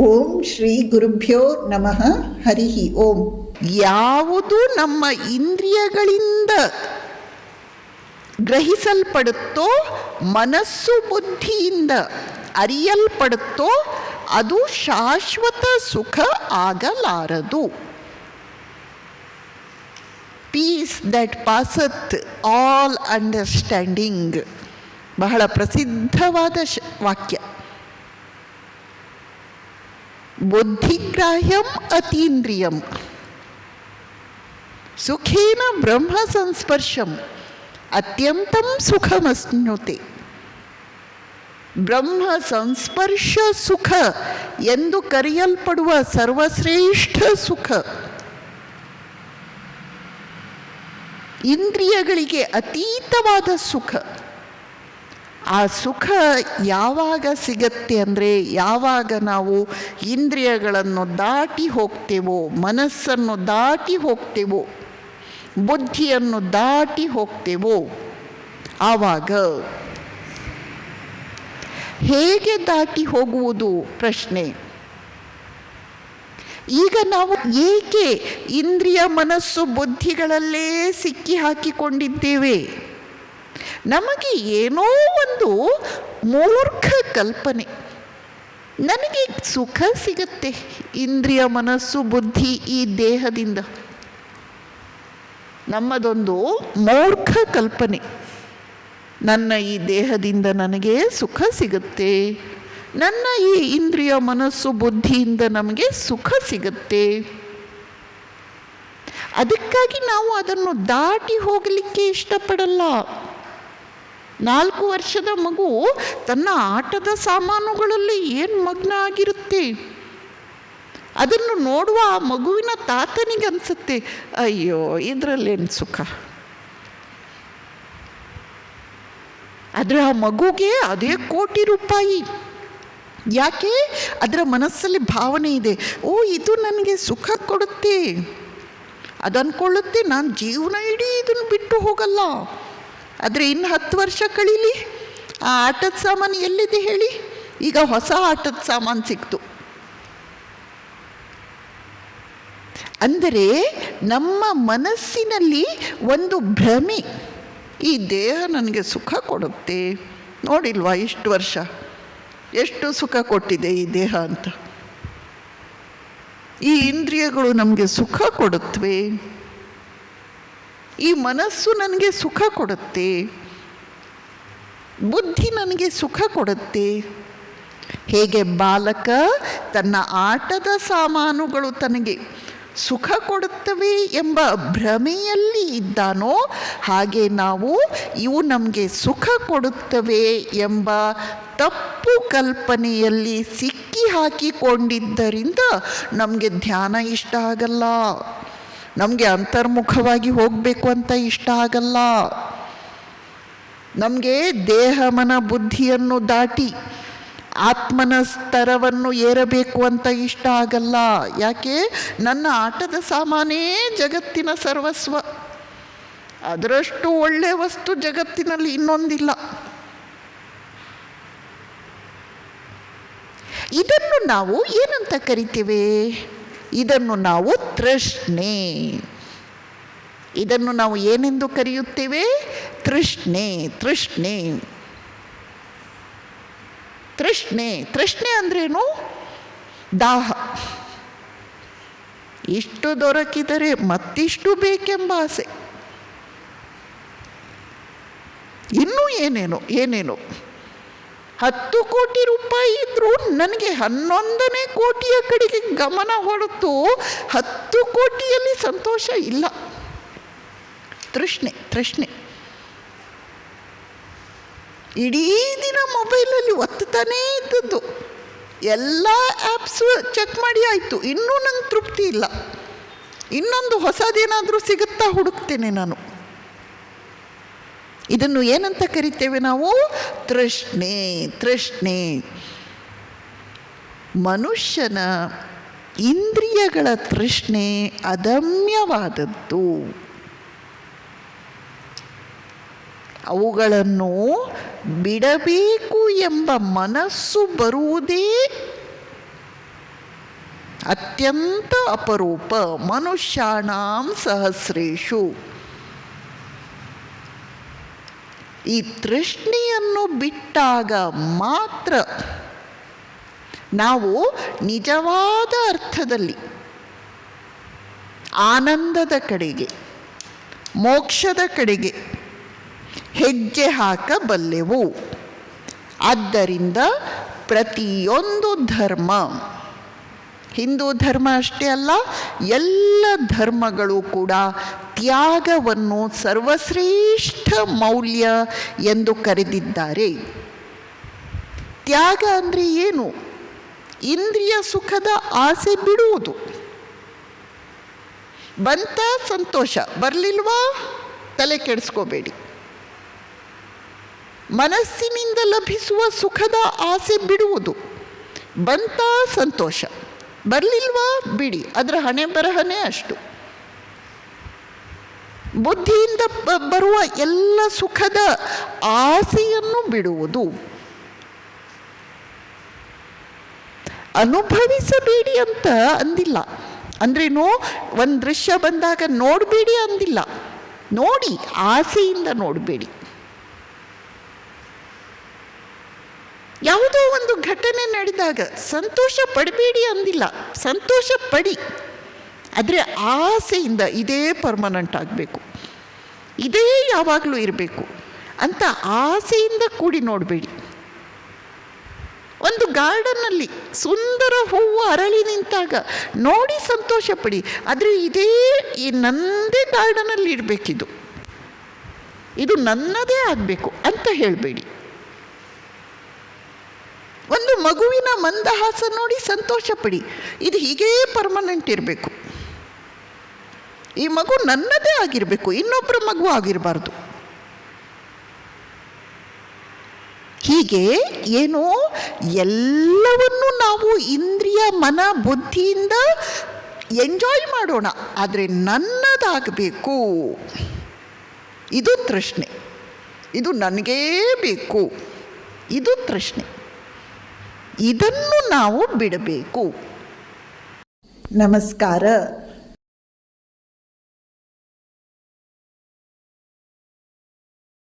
ಓಂ ಶ್ರೀ ಗುರುಭ್ಯೋ ನಮಃ. ಹರಿ ಓಂ. ಯಾವುದು ನಮ್ಮ ಇಂದ್ರಿಯಗಳಿಂದ ಗ್ರಹಿಸಲ್ಪಡುತ್ತೋ, ಮನಸ್ಸು ಬುದ್ಧಿಯಿಂದ ಅರಿಯಲ್ಪಡುತ್ತೋ ಅದು ಶಾಶ್ವತ ಸುಖ ಆಗಲಾರದು. ಪೀಸ್ ದಟ್ ಪಾಸತ್ ಆಲ್ ಅಂಡರ್ಸ್ಟ್ಯಾಂಡಿಂಗ್, ಬಹಳ ಪ್ರಸಿದ್ಧವಾದ ವಾಕ್ಯ. ಬುದ್ಧಿಗ್ರಾಹ್ಯಂ ಅತೀಂದ್ರಿಯಂ ಸುಖೇನ ಬ್ರಹ್ಮ ಸಂಸ್ಪರ್ಶಂ ಅತ್ಯಂತಂ ಸುಖಮಸ್ನುತೆ. ಬ್ರಹ್ಮ ಸಂಸ್ಪರ್ಶ ಸುಖ ಎಂದು ಕರೆಯಲ್ಪಡುವ ಸರ್ವಶ್ರೇಷ್ಠ ಸುಖ ಇಂದ್ರಿಯಗಳಿಗೆ ಅತೀತವಾದ ಸುಖ. ಆ ಸುಖ ಯಾವಾಗ ಸಿಗತ್ತೆ ಅಂದರೆ, ಯಾವಾಗ ನಾವು ಇಂದ್ರಿಯಗಳನ್ನು ದಾಟಿ ಹೋಗ್ತೇವೋ, ಮನಸ್ಸನ್ನು ದಾಟಿ ಹೋಗ್ತೇವೋ, ಬುದ್ಧಿಯನ್ನು ದಾಟಿ ಹೋಗ್ತೇವೋ ಆವಾಗ. ಹೇಗೆ ದಾಟಿ ಹೋಗುವುದು ಪ್ರಶ್ನೆ. ಈಗ ನಾವು ಏಕೆ ಇಂದ್ರಿಯ ಮನಸ್ಸು ಬುದ್ಧಿಗಳಲ್ಲೇ ಸಿಕ್ಕಿ ಹಾಕಿಕೊಂಡಿದ್ದೇವೆ? ನಮಗೆ ಏನೋ ಒಂದು ಮೂರ್ಖ ಕಲ್ಪನೆ, ನನಗೆ ಸುಖ ಸಿಗತ್ತೆ ಇಂದ್ರಿಯ ಮನಸ್ಸು ಬುದ್ಧಿ ಈ ದೇಹದಿಂದ. ನಮ್ಮದೊಂದು ಮೂರ್ಖ ಕಲ್ಪನೆ, ನನ್ನ ಈ ದೇಹದಿಂದ ನನಗೆ ಸುಖ ಸಿಗುತ್ತೆ, ನನ್ನ ಈ ಇಂದ್ರಿಯ ಮನಸ್ಸು ಬುದ್ಧಿಯಿಂದ ನಮಗೆ ಸುಖ ಸಿಗುತ್ತೆ. ಅದಕ್ಕಾಗಿ ನಾವು ಅದನ್ನು ದಾಟಿ ಹೋಗಲಿಕ್ಕೆ ಇಷ್ಟಪಡಲ್ಲ. 4 ವರ್ಷದ ಮಗು ತನ್ನ ಆಟದ ಸಾಮಾನುಗಳಲ್ಲಿ ಏನು ಮಗ್ನ ಆಗಿರುತ್ತೆ, ಅದನ್ನು ನೋಡುವ ಆ ಮಗುವಿನ ತಾತನಿಗೆ ಅನಿಸುತ್ತೆ, ಅಯ್ಯೋ ಇದರಲ್ಲೇನು ಸುಖ. ಆದರೆ ಆ ಮಗುಗೆ ಅದೇ ಕೋಟಿ ರೂಪಾಯಿ. ಯಾಕೆ? ಅದರ ಮನಸ್ಸಲ್ಲಿ ಭಾವನೆ ಇದೆ, ಓ ಇದು ನನಗೆ ಸುಖ ಕೊಡುತ್ತೆ. ಅದನ್ಕೊಳ್ಳುತ್ತೆ, ನಾನು ಜೀವನ ಇಡೀ ಇದನ್ನು ಬಿಟ್ಟು ಹೋಗಲ್ಲ. ಆದರೆ ಇನ್ನು 10 ವರ್ಷ ಕಳೀಲಿ, ಆ ಆಟದ ಸಾಮಾನು ಎಲ್ಲಿದೆ ಹೇಳಿ? ಈಗ ಹೊಸ ಆಟದ ಸಾಮಾನು ಸಿಕ್ತು. ಅಂದರೆ ನಮ್ಮ ಮನಸ್ಸಿನಲ್ಲಿ ಒಂದು ಭ್ರಮೆ, ಈ ದೇಹ ನನಗೆ ಸುಖ ಕೊಡುತ್ತೆ. ನೋಡಿಲ್ವಾ ಇಷ್ಟು ವರ್ಷ ಎಷ್ಟು ಸುಖ ಕೊಟ್ಟಿದೆ ಈ ದೇಹ ಅಂತ. ಈ ಇಂದ್ರಿಯಗಳು ನಮಗೆ ಸುಖ ಕೊಡುತ್ತವೆ, ಈ ಮನಸ್ಸು ನನಗೆ ಸುಖ ಕೊಡುತ್ತೆ, ಬುದ್ಧಿ ನನಗೆ ಸುಖ ಕೊಡುತ್ತೆ. ಹೇಗೆ ಬಾಲಕ ತನ್ನ ಆಟದ ಸಾಮಾನುಗಳು ತನಗೆ ಸುಖ ಕೊಡುತ್ತವೆ ಎಂಬ ಭ್ರಮೆಯಲ್ಲಿ ಇದ್ದಾನೋ, ಹಾಗೆ ನಾವು ಇವು ನಮಗೆ ಸುಖ ಕೊಡುತ್ತವೆ ಎಂಬ ತಪ್ಪು ಕಲ್ಪನೆಯಲ್ಲಿ ಸಿಕ್ಕಿ ಹಾಕಿಕೊಂಡಿದ್ದರಿಂದ ನಮಗೆ ಧ್ಯಾನ ಇಷ್ಟ ಆಗಲ್ಲ, ನಮಗೆ ಅಂತರ್ಮುಖವಾಗಿ ಹೋಗಬೇಕು ಅಂತ ಇಷ್ಟ ಆಗಲ್ಲ, ನಮಗೆ ದೇಹ ಮನ ಬುದ್ಧಿಯನ್ನು ದಾಟಿ ಆತ್ಮನ ಸ್ತರವನ್ನು ಏರಬೇಕು ಅಂತ ಇಷ್ಟ ಆಗಲ್ಲ. ಯಾಕೆ? ನನ್ನ ಆಟದ ಸಾಮಾನೇ ಜಗತ್ತಿನ ಸರ್ವಸ್ವ, ಅದರಷ್ಟು ಒಳ್ಳೆಯ ವಸ್ತು ಜಗತ್ತಿನಲ್ಲಿ ಇನ್ನೊಂದಿಲ್ಲ. ಇದನ್ನು ನಾವು ಏನಂತ ಕರಿತೇವೆ? ಇದನ್ನು ನಾವು ತೃಷ್ಣೆ. ಇದನ್ನು ನಾವು ಏನೆಂದು ಕರೆಯುತ್ತೇವೆ? ತೃಷ್ಣೆ. ತೃಷ್ಣೆ ತೃಷ್ಣೆ ತೃಷ್ಣೆ ಅಂದ್ರೇನು? ದಾಹ. ಇಷ್ಟು ದೊರಕಿದರೆ ಮತ್ತಿಷ್ಟು ಬೇಕೆಂಬ ಆಸೆ. ಇನ್ನೂ ಏನೇನು 10 ಕೋಟಿ ರೂಪಾಯಿ ಇದ್ದರೂ ನನಗೆ 11ನೇ ಕೋಟಿಯ ಕಡೆಗೆ ಗಮನ ಹೊರತು 10 ಕೋಟಿಯಲ್ಲಿ ಸಂತೋಷ ಇಲ್ಲ. ತೃಷ್ಣೆ. ಇಡೀ ದಿನ ಮೊಬೈಲಲ್ಲಿ ಒತ್ತುತ್ತಾನೇ ಇದ್ದದ್ದು, ಎಲ್ಲ ಆ್ಯಪ್ಸು ಚೆಕ್ ಮಾಡಿ ಆಯಿತು, ಇನ್ನೂ ನಂಗೆ ತೃಪ್ತಿ ಇಲ್ಲ, ಇನ್ನೊಂದು ಹೊಸದೇನಾದರೂ ಸಿಗುತ್ತಾ ಹುಡುಕ್ತೇನೆ ನಾನು. ಇದನ್ನು ಏನಂತ ಕರಿತೇವೆ ನಾವು? ತೃಷ್ಣೆ. ಮನುಷ್ಯನ ಇಂದ್ರಿಯಗಳ ತೃಷ್ಣೆ ಅದಮ್ಯವಾದದ್ದು. ಅವುಗಳನ್ನು ಬಿಡಬೇಕು ಎಂಬ ಮನಸ್ಸು ಬರುವುದೇ ಅತ್ಯಂತ ಅಪರೂಪ, ಮನುಷ್ಯಾಣಾಂ ಸಹಸ್ರೇಷು. ಈ ತೃಷ್ಣೆಯನ್ನು ಬಿಟ್ಟಾಗ ಮಾತ್ರ ನಾವು ನಿಜವಾದ ಅರ್ಥದಲ್ಲಿ ಆನಂದದ ಕಡೆಗೆ, ಮೋಕ್ಷದ ಕಡೆಗೆ ಹೆಜ್ಜೆ ಹಾಕಬಲ್ಲೆವು. ಆದ್ದರಿಂದ ಪ್ರತಿಯೊಂದು ಧರ್ಮ, ಹಿಂದೂ ಧರ್ಮ ಅಷ್ಟೇ ಅಲ್ಲ, ಎಲ್ಲ ಧರ್ಮಗಳು ಕೂಡ ತ್ಯಾಗವನ್ನು ಸರ್ವಶ್ರೇಷ್ಠ ಮೌಲ್ಯ ಎಂದು ಕರೆದಿದ್ದಾರೆ. ತ್ಯಾಗ ಅಂದರೆ ಏನು? ಇಂದ್ರಿಯ ಸುಖದ ಆಸೆ ಬಿಡುವುದು. ಬಂತ ಸಂತೋಷ, ಬರಲಿಲ್ವಾ ತಲೆ ಕೆಡಿಸ್ಕೋಬೇಡಿ. ಮನಸ್ಸಿನಿಂದ ಲಭಿಸುವ ಸುಖದ ಆಸೆ ಬಿಡುವುದು. ಬಂತ ಸಂತೋಷ, ಬರಲಿಲ್ವಾ ಬಿಡಿ, ಅದರ ಹಣೆ ಬರಹನೇ ಅಷ್ಟು. ಬುದ್ಧಿಯಿಂದ ಬರುವ ಎಲ್ಲ ಸುಖದ ಆಸೆಯನ್ನು ಬಿಡುವುದು. ಅನುಭವಿಸಬೇಡಿ ಅಂತ ಅಂದಿಲ್ಲ. ಅಂದ್ರೇನು, ಒಂದು ದೃಶ್ಯ ಬಂದಾಗ ನೋಡಬೇಡಿ ಅಂದಿಲ್ಲ. ನೋಡಿ, ಆಸೆಯಿಂದ ನೋಡಬೇಡಿ. ಯಾವುದೋ ಒಂದು ಘಟನೆ ನಡೆದಾಗ ಸಂತೋಷ ಪಡಬೇಡಿ ಅಂದಿಲ್ಲ, ಸಂತೋಷ ಪಡಿ. ಆದರೆ ಆಸೆಯಿಂದ ಇದೇ ಪರ್ಮನೆಂಟ್ ಆಗಬೇಕು, ಇದೇ ಯಾವಾಗಲೂ ಇರಬೇಕು ಅಂತ ಆಸೆಯಿಂದ ಕೂಡಿ ನೋಡಬೇಡಿ. ಒಂದು ಗಾರ್ಡನ್ನಲ್ಲಿ ಸುಂದರ ಹೂವು ಅರಳಿ ನಿಂತಾಗ ನೋಡಿ ಸಂತೋಷ ಪಡಿ. ಆದರೆ ಈ ನನ್ನದೇ ಗಾರ್ಡನಲ್ಲಿ ಇರಬೇಕಿದು, ಇದು ನನ್ನದೇ ಆಗಬೇಕು ಅಂತ ಹೇಳಬೇಡಿ. ಒಂದು ಮಗುವಿನ ಮಂದಹಾಸ ನೋಡಿ ಸಂತೋಷ ಪಡಿ, ಇದು ಹೀಗೇ ಪರ್ಮನೆಂಟ್ ಇರಬೇಕು, ಈ ಮಗು ನನ್ನದೇ ಆಗಿರಬೇಕು, ಇನ್ನೊಬ್ಬರ ಮಗು ಆಗಿರಬಾರ್ದು. ಹೀಗೆ ಏನು, ಎಲ್ಲವನ್ನೂ ನಾವು ಇಂದ್ರಿಯ ಮನ ಬುದ್ಧಿಯಿಂದ ಎಂಜಾಯ್ ಮಾಡೋಣ, ಆದರೆ ನನ್ನದಾಗಬೇಕು. ಇದು ತೃಷ್ಣೆ, ಇದು ನನಗೇ ಬೇಕು, ಇದು ತೃಷ್ಣೆ. ಇದನ್ನು ನಾವು ಬಿಡಬೇಕು. ನಮಸ್ಕಾರ.